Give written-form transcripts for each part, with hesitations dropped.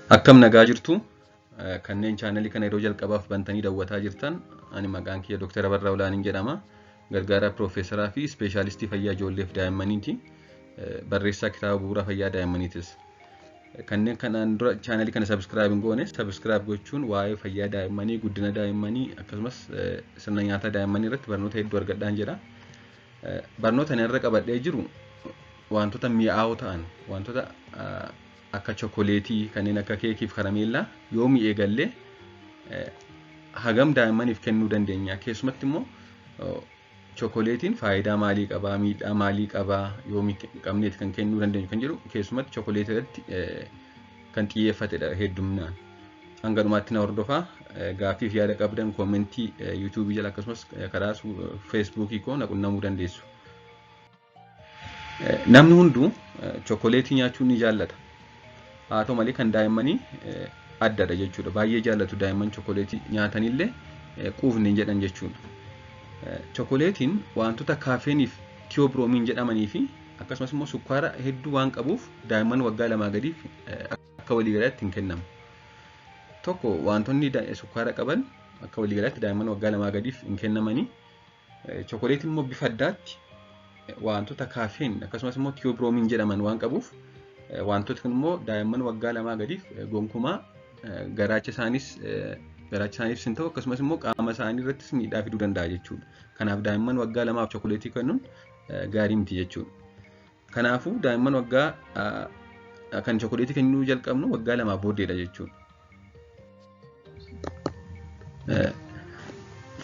Akkam nagaa jirtu kanneen chaanalii kana yeroo jalqabaaf bantanii daawwataa jirtan ani maqaan kiyya Dr. Abarraa Olaaniin jedhama. Gargaaraa Piroofeesaraa fi Ispeeshaalistii Fayyaa Ijoolleef Daa'immaniiti. Barreessaa kitaaba bu'uura fayyaa daa'immaniitis. Kanneen kanaan dura chaanalii kana subscribe hin goone subscribe gochuun waa'ee fayyaa daa'immanii, guddina daa'immanii akkasumas sirna nyaataa daa'immanii irratti barnoota hedduu argadhaan jira. Barnoota ani irra qabadhee jiru wantoota mi'aawoo ta'an, wantoota akka chokoleetii, kanneen akka keekii fi karameellaa yoom eegallee hagam daa'immaniif kennuu dandeenya. Keessumatti immoo chokoleetiin faayidaa maalii qabaa, miidhaa maalii qabaa, yoom qabneeti kan kennuu dandeenyu kan jedhu keessumatti chokoleetii irratti kan xiyyeeffatedha hedduminaan. Hanga dhumaatti na hordofaa. Gaaffii fi yaada qabdan koomentii yuutuubii jala akkasumas karaa feesbuukii koo na qunnamuu dandeessu. Namni hunduu chokoleetii nyaachuu ni jaallata. Haa ta'u malee kan daa'immanii addadha jechuudha. Baay'ee jaallatu daa'imman chokoleetii nyaatanillee quufni hin jedhan jechuudha. Chokoleetiin wantoota kaafeeniif tiyoobiroomiin jedhamanii fi akkasumas immoo sukkaara hedduu waan qabuuf daa'imman waggaa 2 gadiif akka waliigalaatti hin kennamu. Tokko wantoonni sukkaara qaban akka waliigalaatti daa'imman waggaa 2 gadiif hin kennamanii. Chokoleetiin immoo bifa addaatti wantoota kaafeen akkasumas immoo tiyoobiroomiin jedhaman waan qabuuf wantoota kun immoo daa'imman waggaa 2 gadiif gonkumaa garaacha isaaniif sin ta'u akkasumas immoo qaama isaanii irrattis miidhaa fiduu danda'a jechuudha. Kanaaf daa'imman waggaa 2f chokoleetii kennuun gaarii miti jechuudha. Kanaafuu daa'imman waggaa kan chokoleetii kennuu jalqabnu waggaa 2 booddeedha jechuudha.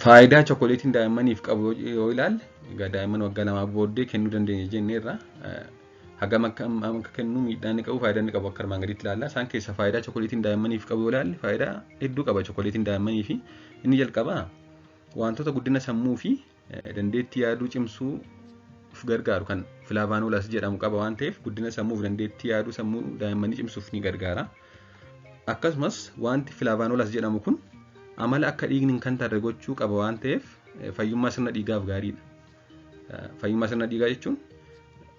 Faayidaa chokoleetiin daa'immaniif qabu yoo ilaalle egaa daa'imman waggaa 2 booddee kennuu dandeenya jenneerra. Hagam akka kennu miidhaan ni qabu, faayidaa ni qabu akka armaan gadiitti ilaalla. Isaan keessa faayidaa chokoleetiin daa'immaniif qabu yoo ilaalle faayidaa hedduu qaba chokoleetiin daa'immanii fi inni jalqabaa wantoota guddina sammuu fi dandeettii yaaduu cimsuuf gargaaru kan filaavaanoolaas jedhamu qaba waan ta'eef guddina sammuu fi dandeettii yaaduu sammuu daa'immanii cimsuuf ni gargaara. Akkasumas wanti filaavaanoolaas jedhamu kun amala akka dhiigni hin kantarre gochuu qaba waan ta'eef fayyummaa sirna dhiigaaf gaariidha. Fayyummaa sirna dhiigaa jechuun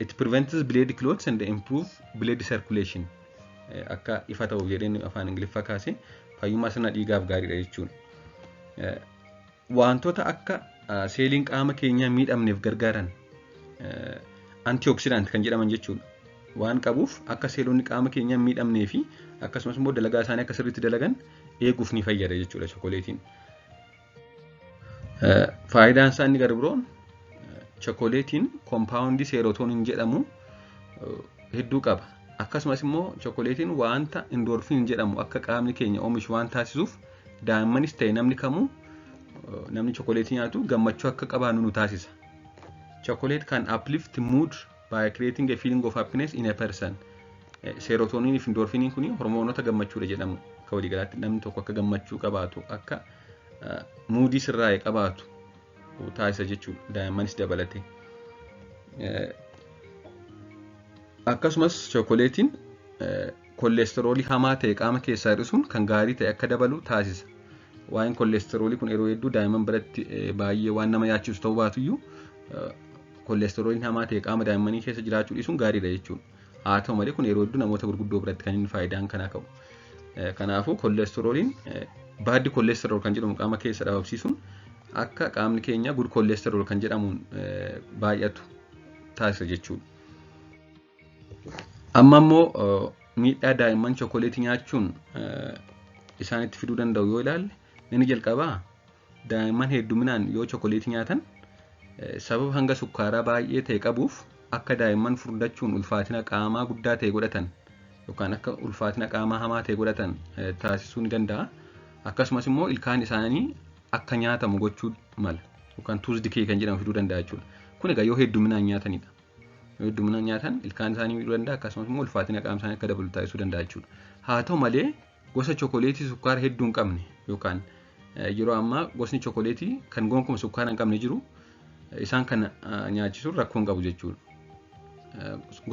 it prevents blood clots and improve blood circulation. Akka ifa ta'u jedheen afaan Ingiliffaa kaasee fayyummaa sirna dhiigaaf gaariidha jechuudha. Wantoota akka seeliin qaama keenyaa miidhamneef gargaaran antioxidant kan jedhaman jechuudha. Waan qabuuf akka seelonni qaama keenyaa miidhamnee fi akkasumas immoo dalagaa isaanii akka sirriitti dalagan eeguuf ni fayyada jechuudha chokoleetiin. Faayidaan isaa inni gara biroon chokoleetiin koompaawundii seerotoniin jedhamu hedduu qaba. Akkasumas immoo chokoleetiin wanta endorfiin jedhamu akka qaamni keenya oomishu waan taasisuuf daa'immanis ta'e namni kamuu namni chokoleetii nyaatu gammachuu akka qabaannu nu taasisa. Chocolate can uplift mood by creating a feeling of happiness in a person. Seerotoniin fi endorfiiniin kun hormoonota gammachuudha jedhamu. Akka waliigalaatti namni tokko akka gammachuu qabaatu akka moodii sirraa'e qabaatu taasisa jechuudha daa'immanis dabalate. Akkasumas chokoleetiin koolesteroolii hamaa ta'e qaama keessaa hir'isuun kan gaarii ta'e akka dabalu taasisa. Waa'een koolesteroolii kun yeroo hedduu daa'imman biratti baay'ee waan nama yaachisu ta'uu baatuyyuu koolesterooliin hamaa ta'e qaama daa'immanii keessa jiraachuu dhiisuun gaariidha jechuudha. Haa ta'u malee kun yeroo hedduu namoota gurguddoo biratti kan inni faayidaan kanaa qabu. Kanaafuu koolesterooliin baaddi koolesterool kan jedhamu qaama keessa dhabamsiisuun akka qaamni keenya good koolesterool kan jedhamuun baay'atu taasisa jechuudha. Amma immoo miidhaa daa'imman chokoleetii nyaachuun isaanitti fiduu danda'u yoo ilaalle inni jalqabaa daa'imman hedduminaan yoo chokoleetii nyaatan sababa hanga sukkaaraa baay'ee ta'e qabuuf akka daa'imman furdachuun ulfaatina qaamaa guddaa ta'e godhatan yookaan akka ulfaatina qaamaa hamaa ta'e godhatan taasisuu ni danda'a. Akkasumas immoo ilkaan isaanii akka nyaatamu gochuu mala yookaan tooth decay kan jedhamu fiduu danda'a jechuudha. Kun egaa yoo hedduminaan nyaatanidha. Yoo hedduminaan nyaatan ilkaan isaanii miidhuu danda'a akkasumas immoo ulfaatina qaama isaanii akka dabalu taasisuu danda'a jechuudha. Haa ta'u malee gosa chokoleetii sukkaara hedduu hin qabne yookaan yeroo ammaa gosni chokoleetii kan gonkumaa sukkaara hin qabne jiru isaan kana nyaachisuun rakkoo hin qabu jechuudha.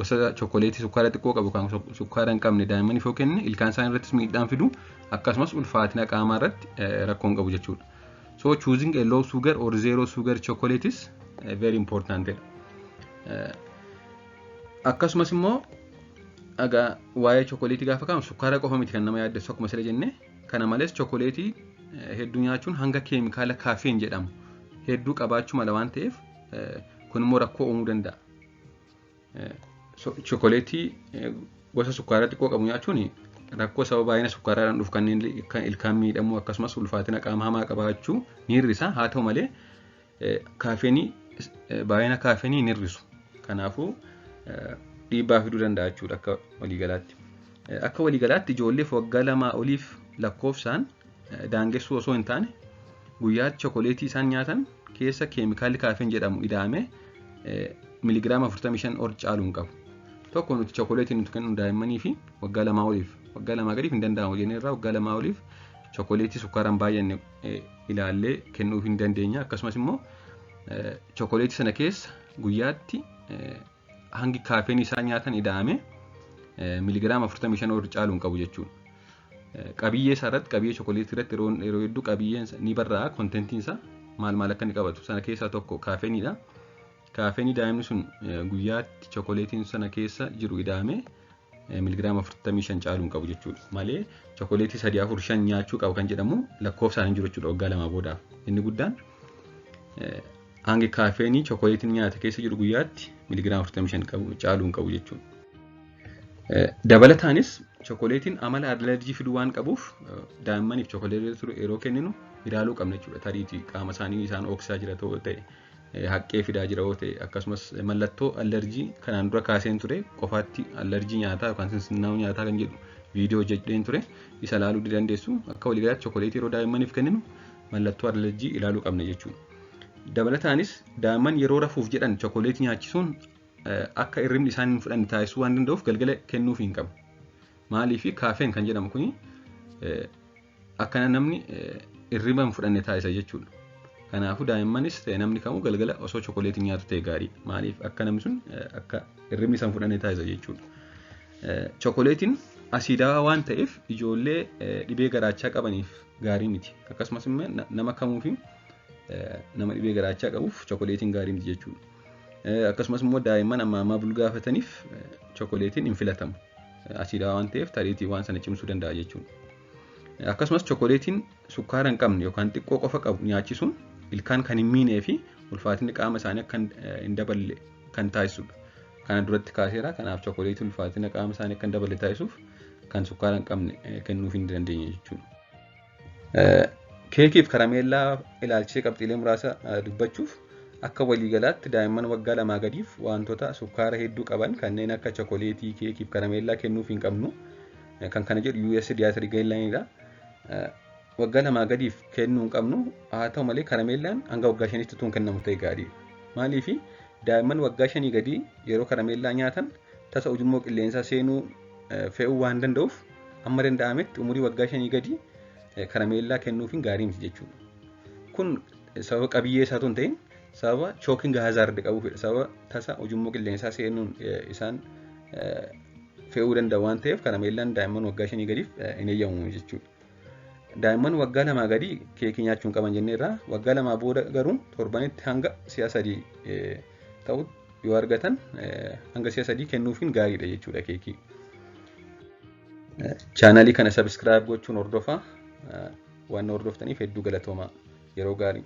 Gosa chokoleetii sukkaara xiqqoo qabu kan sukkaara hin qabne daa'immaniif yoo kenne ilkaan isaanii irrattis miidhaan fidu akkasumas ulfaatina qaamaa irratti rakkoo hin qabu jechuudha. So choosing a low sugar or zero sugar chocolate is very important. Akkasumas immoo Egaa waa'ee chokoleetii gaafa ka'amu sukkaara qofa miti kan nama yaaddeessu akkuma sila jenne. Kana malees chokoleetii hedduu nyaachuun hanga keemikaala kaafeen jedhamu hedduu qabaachuu mala waan ta'eef kun immoo rakkoo uumuu danda'a. Chokoleetii gosa sukkaaraa xiqqoo qabu nyaachuun rakkoo sababa baay'ina sukkaaraadhaan dhufu kanneen ilkaan miidhamuu akkasumas ulfaatina qaama hamaa qabaachuu ni hir'isa. Haa ta'u malee baay'ina kaafeenii ni hir'isu. Kanaafuu dhiibbaa fiduu danda'a jechuudha akka waliigalaatti. Akka waliigalaatti ijoolleef waggaa 2 oliif lakkoofsaan daangessuu osoo hin taane guyyaatti chokoleetii isaan nyaatan keessa keemikaalli kaafeen jedhamu ida'amee miligiraama 45 ol caaluu hin qabu. Tokko nuti chokoleetii nuti kennu daa'immanii fi waggaa 2 oliif waggaa 2 gadiif hin danda'amu jennee irraa waggaa 2 oliif chokoleetii sukkaaraan baay'inne ilaallee kennuu hin dandeenya. Akkasumas immoo chokoleetii sana keessa guyyaatti hangi kaafeen isaa nyaatan ida'amee miligiraama 45 ol caaluu hin qabu jechuudha. Qabiyyee isaa irratti qabiyyee chokoleetii irratti yeroo hedduu qabiyyeen ni barraa'a kontentiin isaa maal akka inni qabatu sana keessaa tokko kaafeenidha. Kaafeenii daa'imni sun guyyaatti chokoleetiin sana keessa jiru ida'amee miligiraama 45 caaluu hin qabu jechuudha. Malee chokoleetii 3-4-5 nyaachuu qabu kan jedhamu lakkoofsaan hin jiru jechuudha waggaa 2 boodaaf. Inni guddaan hangi kaafeenii chokoleetiin nyaata keessa jiru guyyaatti miligiraama 45 caaluu hin qabu jechuudha. Dabalataanis chokoleetiin amala alerjii fiduu waan qabuuf daa'immaniif chokoleetii yeroo kenninu ilaaluu qabna jechuudha. Tariitii qaama isaanii isaan ooksaa jira ta'uu ta'e haqqee fidaa jira ta'e akkasumas mallattoo alerjii kanaan dura kaaseen ture qofaatti alerjii nyaataa yookaan sinsinnaa'uu nyaataa kan jedhu viidiyoo hojjedheen ture isa ilaaluu dandeessu. Akka waliigalaatti chokoleetii yeroo daa'immaniif kenninu mallattoo alerjii ilaaluu qabna jechuudha. Dabalataanis daa'imman yeroo rafuuf jedhan chokoleetii nyaachisuun akka hirribni isaan hin fudhanne taasisuu waan danda'uuf galgala kennuuf hin qabu. Maaliif kaafeen kan jedhamu kuni akka namni hirriba hin fudhanne taasisa jechuudha. Kanaafuu daa'immanis ta'e namni kamuu galgala osoo chokoleetii nyaatu ta'e gaariidha. Maaliif akka namni sun akka hirribni isaan fudhanne taasisa jechuudha. Chokoleetiin asiidawaa waan ta'eef ijoollee dhibee garaachaa qabaniif gaarii miti. Akkasumas immoo nama kamuufi nama dhibee garaachaa qabuuf chokoleetiin gaarii miti jechuudha. Akkasumas immoo daa'imman amma bulgaafataniif chokoleetiin hin filatamu. Asiidawaa waan ta'eef tariitii waan sana cimsuu danda'a jechuudha. Akkasumas chokoleetiin sukkaara hin qabne yookaan xiqqoo qofa qabu nyaachisuun ilkaan kan hin miinee fi ulfaatinni qaama isaanii akka hin daballe kan taasisudha. Kana duratti kaaseera. Kanaaf chokoleetiin ulfaatina qaama isaanii akka hin daballe taasisuuf kan sukkaara hin qabne kennuuf hin dandeenye jechuudha. Keekii fi karameellaa ilaalchisee qabxiilee muraasa dubbachuuf akka waliigalaatti daa'imman waggaa 2 gadiif wantoota sukkaara hedduu qaban kanneen akka chokoleetii, keekii fi karameellaa kennuuf hin qabnu. Kan kana jedhu US diyaatarii gaayidlaayinidha. Waggaa 2 gadiif kennuu hin qabnu. Haa ta'u malee karameellaan hanga waggaa 5tti tun kennamu ta'e gaariidha. Maaliif daa'imman waggaa 5 gadii yeroo karameellaa nyaatan tasa ujummoo qilleensaa seenuu fe'uu waan danda'uuf amma danda'ametti umurii waggaa 5 gadii karameellaa kennuuf hin gaarii miti jechuudha. Kun sababa qabiyyee isaa hin ta'in sababa chooking hazard qabuufidha. Sababa tasa ujummoo qilleensaa seenuun isaan fe'uu danda'a waan ta'eef karameellaan daa'imman waggaa 5 gadiif hin eeyyamu jechuudha. Daa'imman waggaa 2 gadii keekii nyaachuu hin qaban jennee irraa waggaa 2 booda garuu torbanitti hanga si'a 3 ta'u yoo argatan hanga si'a 3 kennuufiin gaariidha jechuudha keekii. Chaanalii kana subscribe gochuun hordofaa waan hordoftaniif hedduu galatoomaa yeroo gaarii.